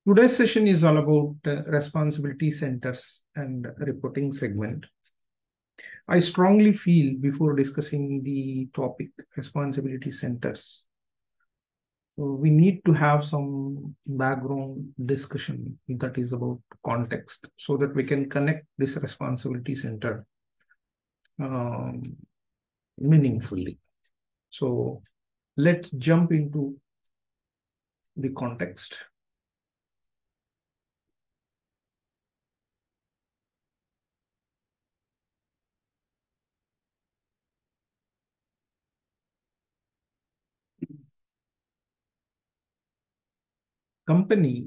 Today's session is all about responsibility centers and reporting segment. I strongly feel before discussing the topic responsibility centers, we need to have some background discussion that is about context so that we can connect this responsibility center um, meaningfully. So let's jump into the context. Company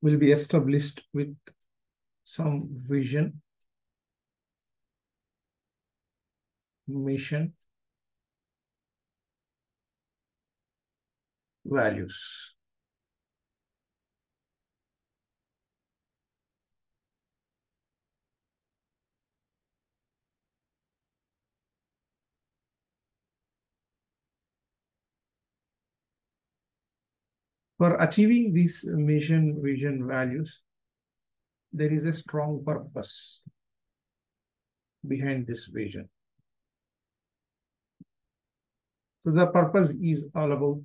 will be established with some vision, mission, values. For achieving these mission, vision, values, there is a strong purpose behind this vision. So the purpose is all about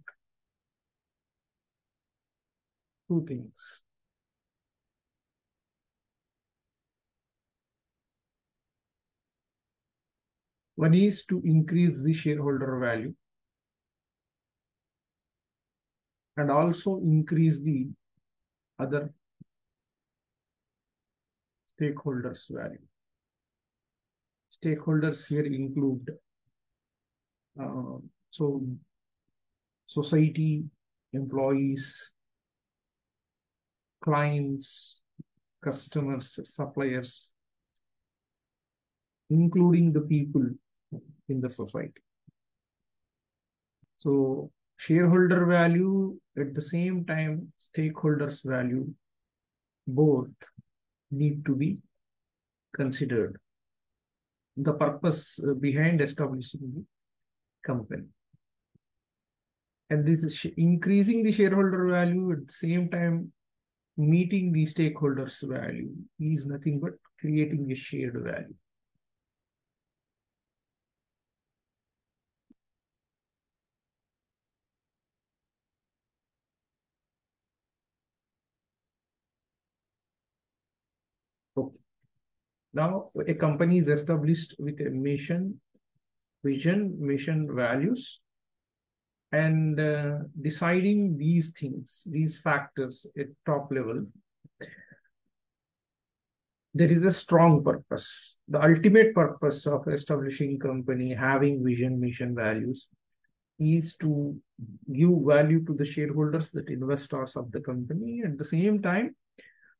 two things. One is to increase the shareholder value and also increase the other stakeholders' value. Stakeholders here include uh, so society, employees, clients, customers, suppliers, including the people in the society. So shareholder value at the same time, stakeholders value, both need to be considered. The purpose behind establishing the company. And this is increasing the shareholder value at the same time, meeting the stakeholders value is nothing but creating a shared value. Okay. Now, a company is established with a mission, vision, mission, values, and deciding these things, these factors at top level, there is a strong purpose. The ultimate purpose of establishing company, having vision, mission, values, is to give value to the shareholders, that investors of the company. At the same time,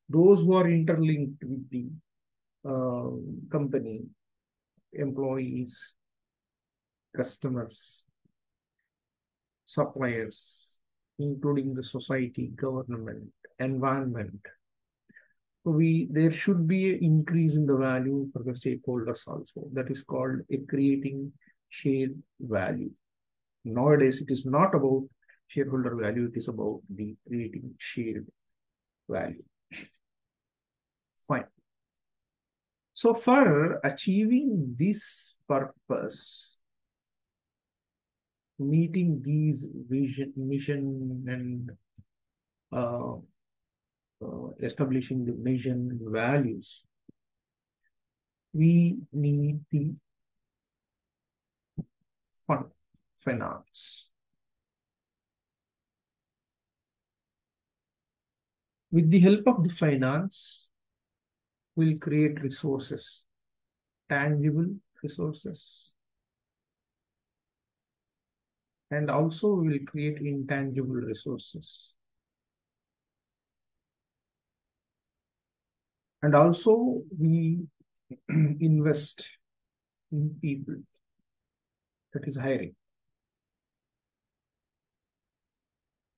those who are interlinked with the uh, company, employees, customers, suppliers, including the society, government, environment. So there should be an increase in the value for the stakeholders also. That is called a creating shared value. Nowadays, it is not about shareholder value, it is about the creating shared value. Fine. So for achieving this purpose, meeting these vision, mission, and uh, establishing the mission values, we need the finance. With the help of the finance, we'll create resources, tangible resources, and also we will create intangible resources. And also we invest in people, that is hiring.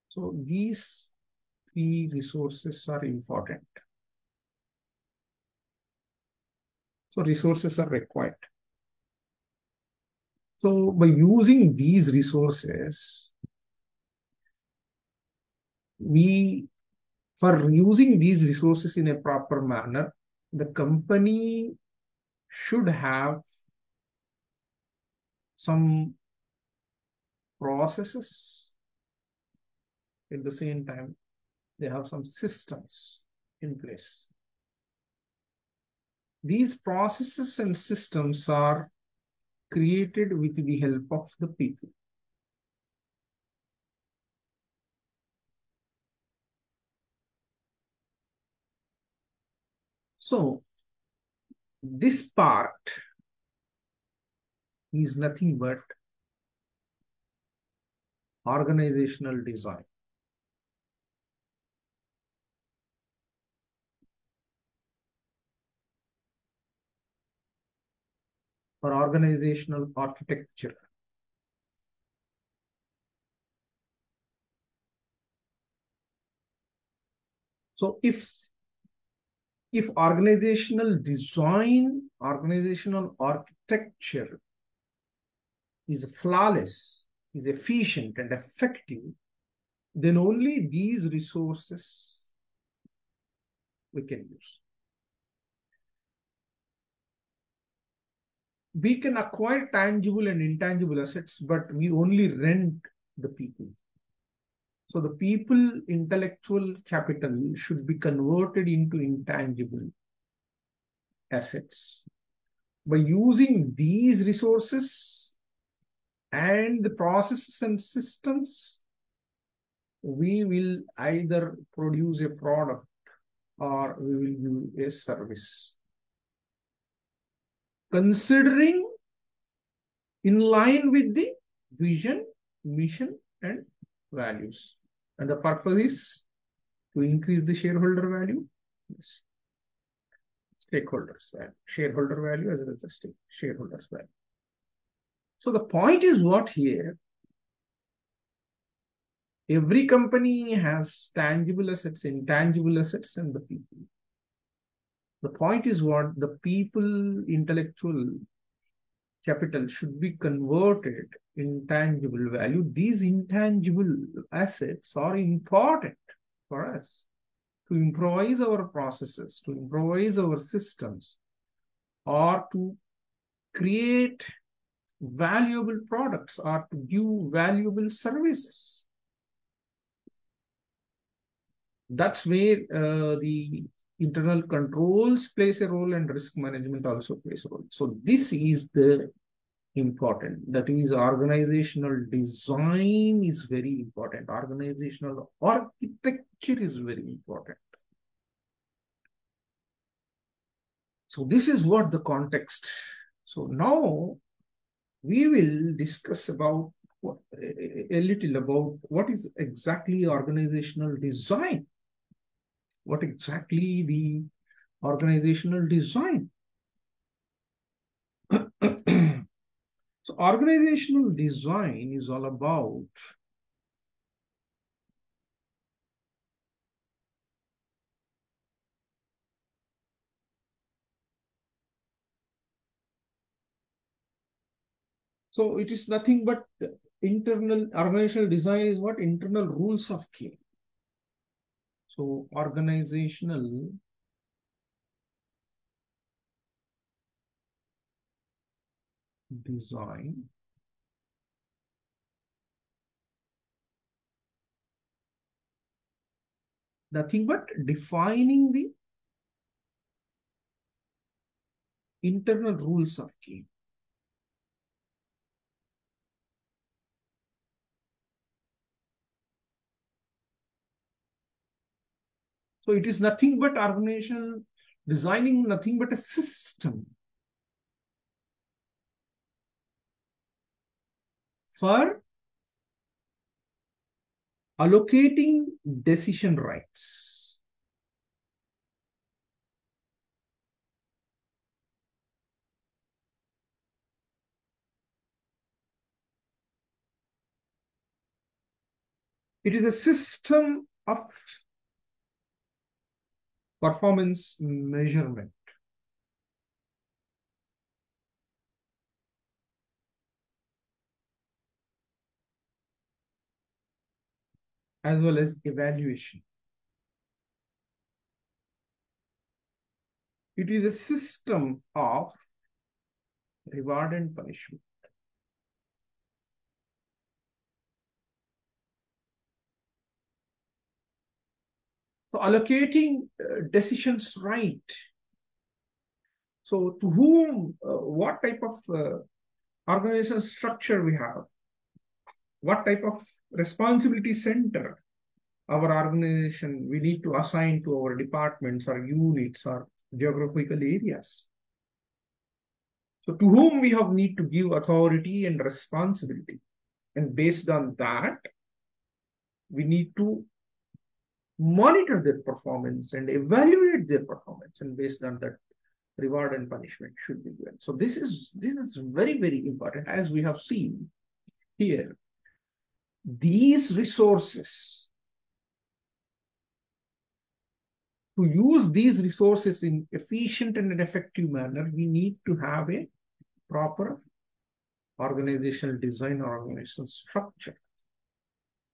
So these three resources are important. So resources are required. So by using these resources, for using these resources in a proper manner, the company should have some processes. At the same time, they have some systems in place. These processes and systems are created with the help of the people. So this part is nothing but organizational design. Or organizational architecture. So if organizational design, organizational architecture is flawless, is efficient and effective, then only these resources we can use. We can acquire tangible and intangible assets, but we only rent the people. So the people intellectual capital should be converted into intangible assets. By using these resources and the processes and systems, we will either produce a product or we will do a service. Considering in line with the vision, mission, and values. And the purpose is to increase the shareholder value, yes, stakeholders value, shareholder value as well as the shareholders value. So the point is what here? Every company has tangible assets, intangible assets, and the people. The point is what? The people intellectual capital should be converted in tangible value. These intangible assets are important for us to improvise our processes, to improvise our systems, or to create valuable products or to give valuable services. That's where the internal controls plays a role and risk management also plays a role. So this is the important. That is, organizational design is very important. Organizational architecture is very important. So this is what the context. So now we will discuss about a little about what is exactly organizational design. What exactly the organizational design? So organizational design is all about so it is nothing but internal organizational design is what? Internal rules of game. So organizational design nothing but defining the internal rules of game. So it is nothing but organizational designing, nothing but a system for allocating decision rights. It is a system of performance measurement. as well as evaluation. It is a system of reward and punishment. So allocating decisions right. So to whom, what type of organizational structure we have, what type of responsibility center our organization we need to assign to our departments or units or geographical areas. So to whom we have need to give authority and responsibility. And based on that, we need to monitor their performance and evaluate their performance. And based on that, reward and punishment should be given. So this is very, very important. As we have seen here, these resources, to use these resources in efficient and an effective manner, we need to have a proper organizational design or organizational structure.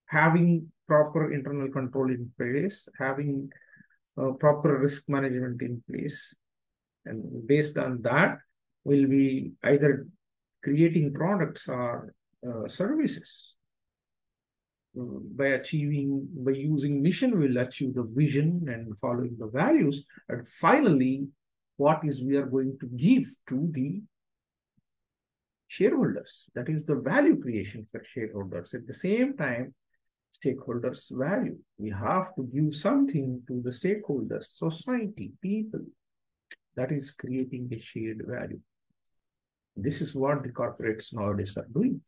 Having proper internal control in place, having proper risk management in place. And based on that, we'll be either creating products or services. By using mission, we'll achieve the vision and following the values. And finally, what is we are going to give to the shareholders. That is the value creation for shareholders. At the same time, stakeholders value. We have to give something to the stakeholders, society, people. That is creating a shared value. This is what the corporates nowadays are doing.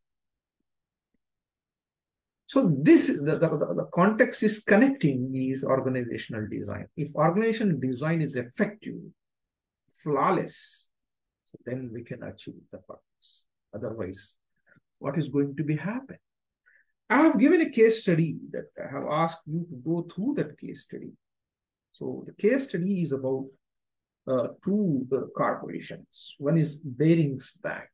So the context is connecting is organizational design. If organizational design is effective, flawless, so then we can achieve the purpose. Otherwise, what is going to be happen? I have given a case study that I have asked you to go through that case study. So the case study is about two corporations. One is Barings Bank.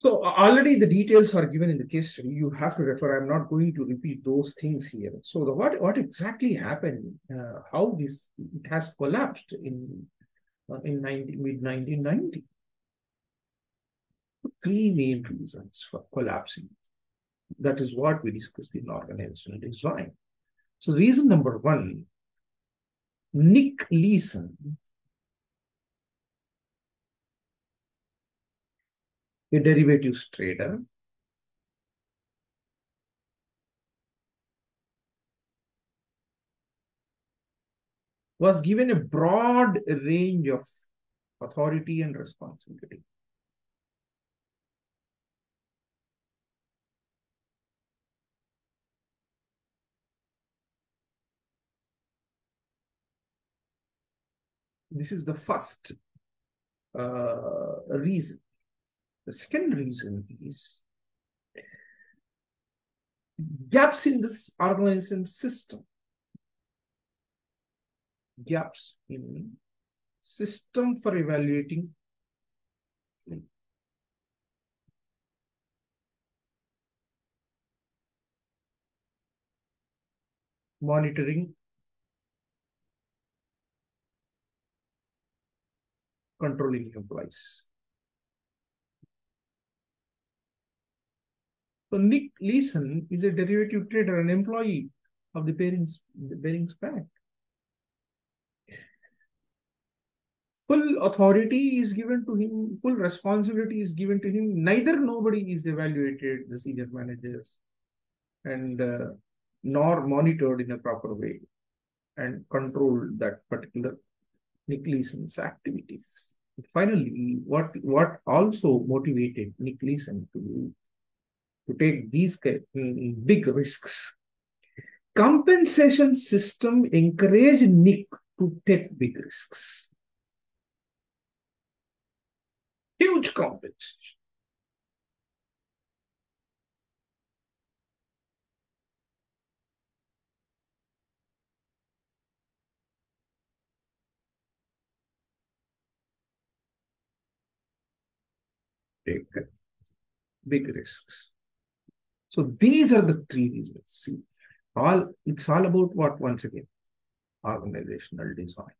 So already the details are given in the case study. You have to refer. I'm not going to repeat those things here. So what exactly happened? How it has collapsed in mid 1990. Three main reasons for collapsing. That is what we discussed in organizational design. So reason number one, Nick Leeson, a derivatives trader, was given a broad range of authority and responsibility. This is the first reason. The second reason is gaps in this organization system. Gaps in system for evaluating monitoring, controlling employees. So Nick Leeson is a derivative trader, an employee of the Barings Bank. Full authority is given to him, full responsibility is given to him. Neither nobody is evaluated, the senior managers, and nor monitored in a proper way and controlled that particular Nick Leeson's activities. Finally, what also motivated Nick Leeson to take these big risks? Compensation system encouraged Nick to take big risks. Huge compensation. take big risks. So these are the three reasons. See, it's all about what, once again, organizational design.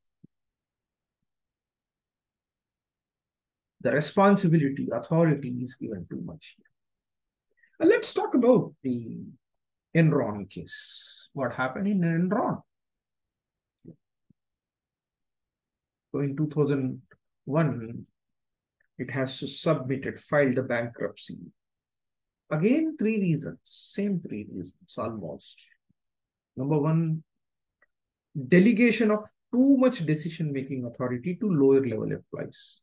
The responsibility, authority is given too much here. And let's talk about the Enron case. What happened in Enron? So in 2001, it has filed a bankruptcy. Again, three reasons, same three reasons almost. Number one, delegation of too much decision-making authority to lower level employees.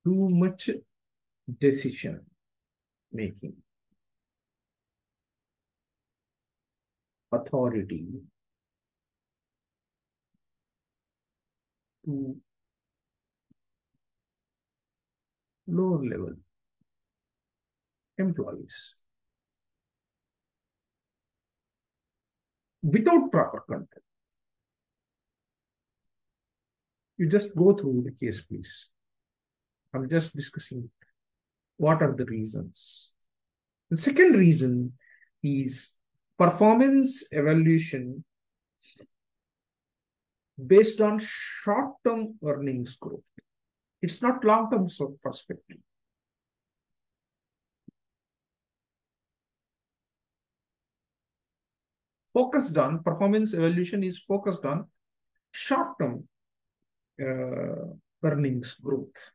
Too much decision-making authority to lower level employees without proper control. You just go through the case, please. I'm just discussing what are the reasons. The second reason is performance evaluation based on short-term earnings growth. It's not long-term perspective. Performance evaluation is focused on short-term earnings growth.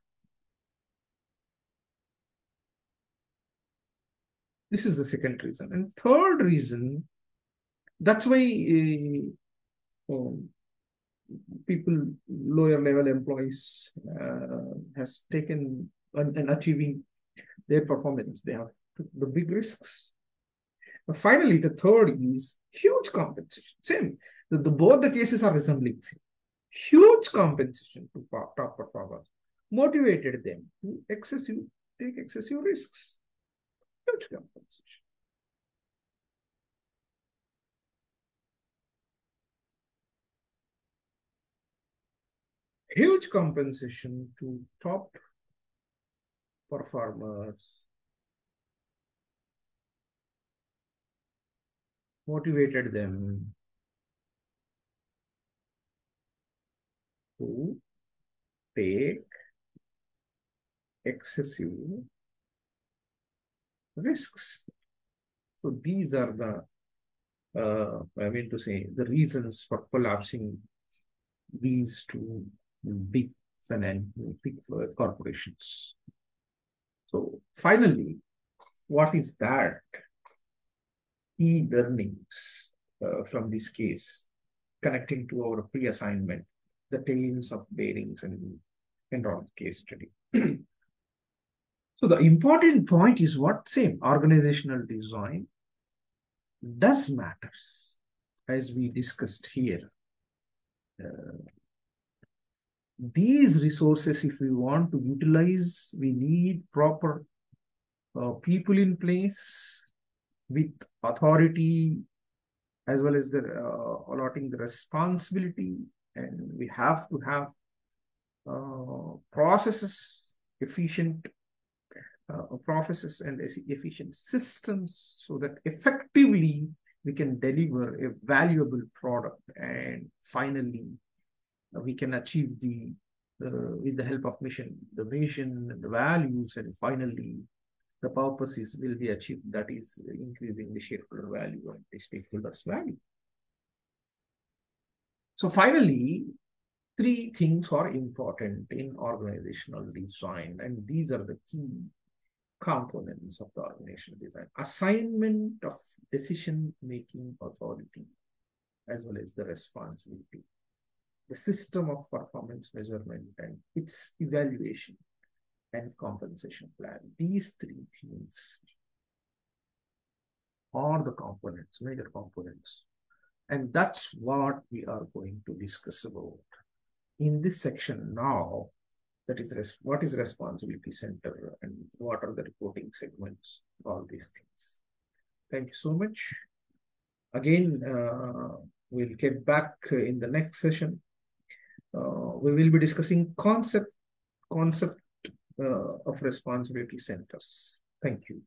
This is the second reason. And third reason, that's why people, lower level employees has taken and achieving their performance. They have the big risks. But finally, the third is huge compensation. Same. Both the cases are resembling. Huge compensation to top performers motivated them to take excessive risks. Huge compensation. Huge compensation to top performers motivated them to take excessive risks. So these are the, the reasons for collapsing these two big corporations. So finally, what is that key learnings from this case connecting to our pre-assignment, the tales of Barings and Enron case study? So the important point is what? Same, organizational design does matters, as we discussed here. These resources, if we want to utilize, we need proper people in place with authority, as well as the allotting the responsibility, and we have to have processes, efficient processes and efficient systems, so that effectively we can deliver a valuable product, and finally we can achieve with the help of mission, the vision and the values, and finally the purposes will be achieved, that is increasing the shareholder value and the stakeholders value. So finally, three things are important in organizational design, and these are the key components of the organizational design: assignment of decision-making authority, as well as the responsibility, the system of performance measurement and its evaluation, and compensation plan. These three things are the components, major components. And that's what we are going to discuss about in this section now. That is, what is responsibility center and what are the reporting segments, all these things. Thank you so much. Again, we'll get back in the next session. We will be discussing concept of responsibility centers. Thank you.